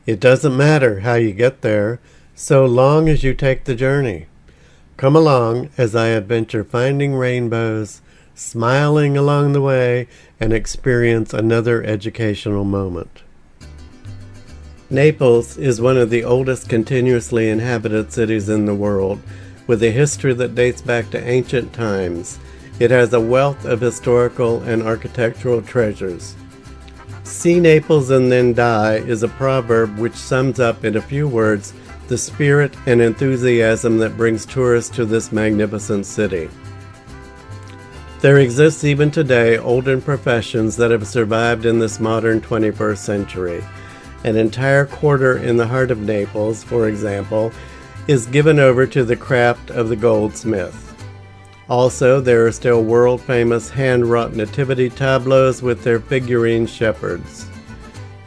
It doesn't matter how you get there, so long as you take the journey. Come along as I adventure finding rainbows, smiling along the way, and experience another educational moment. Naples is one of the oldest continuously inhabited cities in the world, with a history that dates back to ancient times. It has a wealth of historical and architectural treasures. See Naples and then die is a proverb which sums up in a few words the spirit and enthusiasm that brings tourists to this magnificent city. There exists even today olden professions that have survived in this modern 21st century. An entire quarter in the heart of Naples, for example, is given over to the craft of the goldsmith. Also, there are still world-famous hand-wrought nativity tableaus with their figurine shepherds.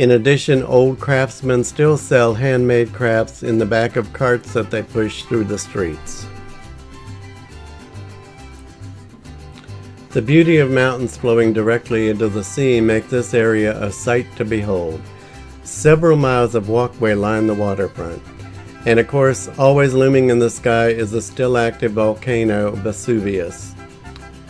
In addition, old craftsmen still sell handmade crafts in the back of carts that they push through the streets. The beauty of mountains flowing directly into the sea make this area a sight to behold. Several miles of walkway line the waterfront. And of course, always looming in the sky is the still active volcano Vesuvius.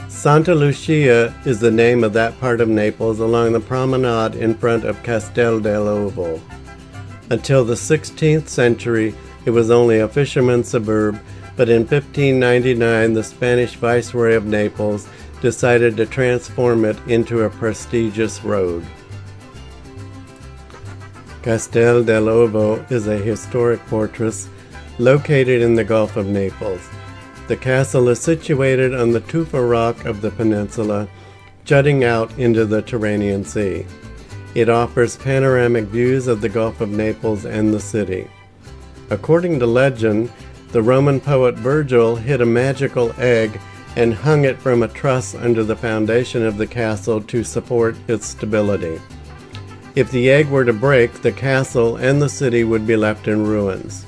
Santa Lucia is the name of that part of Naples along the promenade in front of Castel dell'Ovo. Until the 16th century, it was only a fisherman's suburb, but in 1599, the Spanish Viceroy of Naples decided to transform it into a prestigious road. Castel dell'Ovo is a historic fortress located in the Gulf of Naples. The castle is situated on the tufa rock of the peninsula, jutting out into the Tyrrhenian Sea. It offers panoramic views of the Gulf of Naples and the city. According to legend, the Roman poet Virgil hid a magical egg and hung it from a truss under the foundation of the castle to support its stability. If the egg were to break, the castle and the city would be left in ruins.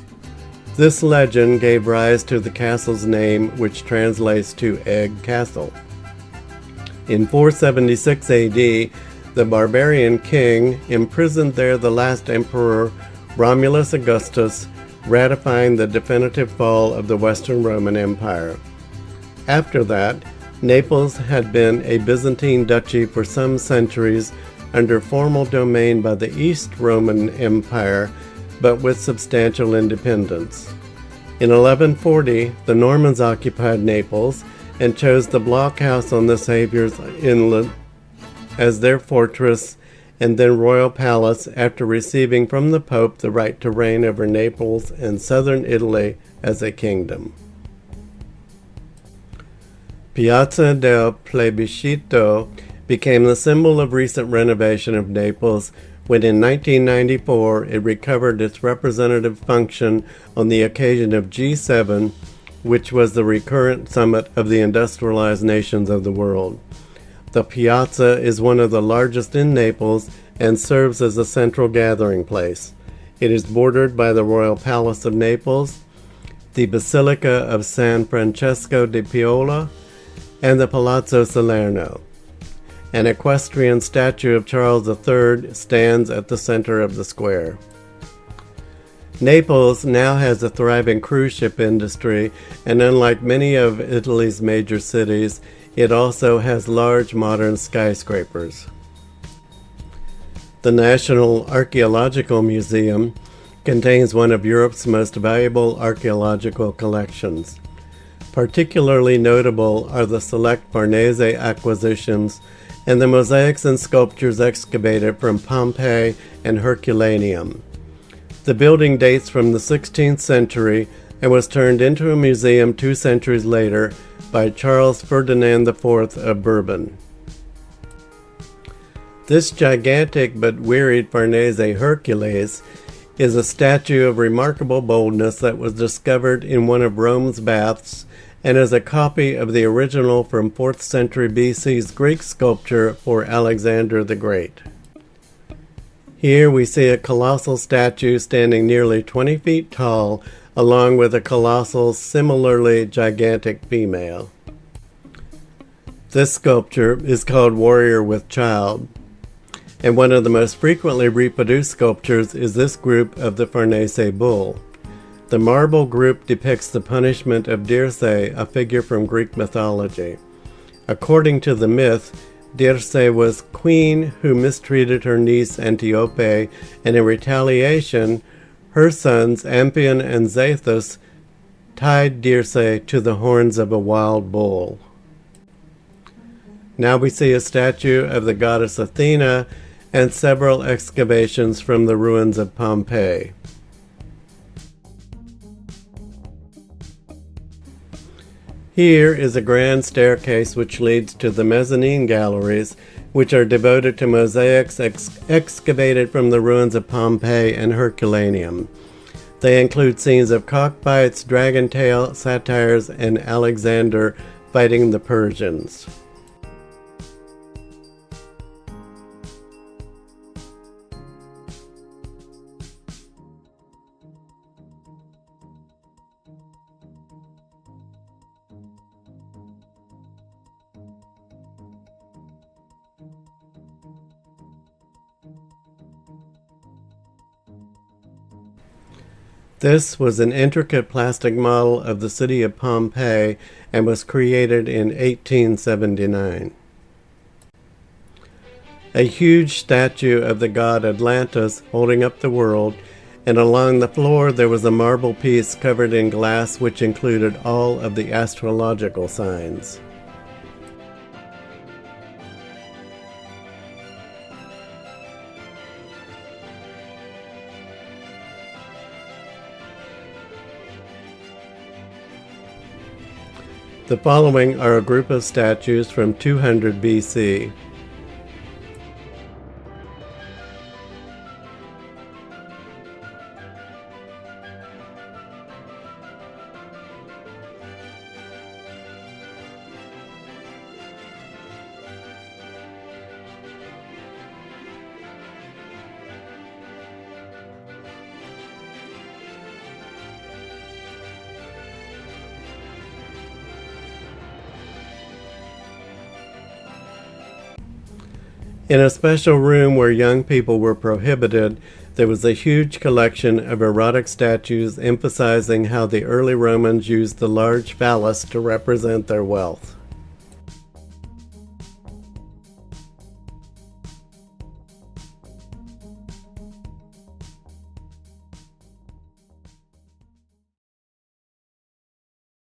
This legend gave rise to the castle's name, which translates to Egg Castle. In 476 AD, the barbarian king imprisoned there the last emperor, Romulus Augustus, ratifying the definitive fall of the Western Roman Empire. After that, Naples had been a Byzantine duchy for some centuries, under formal domain by the East Roman Empire, but with substantial independence. In 1140, the Normans occupied Naples and chose the blockhouse on the Saviour's Inlet as their fortress and then royal palace after receiving from the Pope the right to reign over Naples and southern Italy as a kingdom. Piazza del Plebiscito became the symbol of recent renovation of Naples when in 1994 it recovered its representative function on the occasion of G7, which was the recurrent summit of the industrialized nations of the world. The piazza is one of the largest in Naples and serves as a central gathering place. It is bordered by the Royal Palace of Naples, the Basilica of San Francesco di Paola, and the Palazzo Salerno. An equestrian statue of Charles III stands at the center of the square. Naples now has a thriving cruise ship industry, and unlike many of Italy's major cities, it also has large modern skyscrapers. The National Archaeological Museum contains one of Europe's most valuable archaeological collections. Particularly notable are the select Farnese acquisitions and the mosaics and sculptures excavated from Pompeii and Herculaneum. The building dates from the 16th century and was turned into a museum 2 centuries later by Charles Ferdinand IV of Bourbon. This gigantic but wearied Farnese Hercules is a statue of remarkable boldness that was discovered in one of Rome's baths and is a copy of the original from 4th century BC's Greek sculpture for Alexander the Great. Here we see a colossal statue standing nearly 20 feet tall, along with a colossal, similarly gigantic female. This sculpture is called Warrior with Child. and one of the most frequently reproduced sculptures is this group of the Farnese bull. The marble group depicts the punishment of Dirce, a figure from Greek mythology. According to the myth, Dirce was queen who mistreated her niece Antiope, and in retaliation, her sons Amphion and Zethus tied Dirce to the horns of a wild bull. Now we see a statue of the goddess Athena and several excavations from the ruins of Pompeii. Here is a grand staircase which leads to the mezzanine galleries, which are devoted to mosaics excavated from the ruins of Pompeii and Herculaneum. They include scenes of cockfights, dragon tail, satyrs, and Alexander fighting the Persians. This was an intricate plastic model of the city of Pompeii and was created in 1879. A huge statue of the god Atlantis holding up the world, and along the floor there was a marble piece covered in glass which included all of the astrological signs. The following are a group of statues from 200 BC. In a special room where young people were prohibited, there was a huge collection of erotic statues emphasizing how the early Romans used the large phallus to represent their wealth.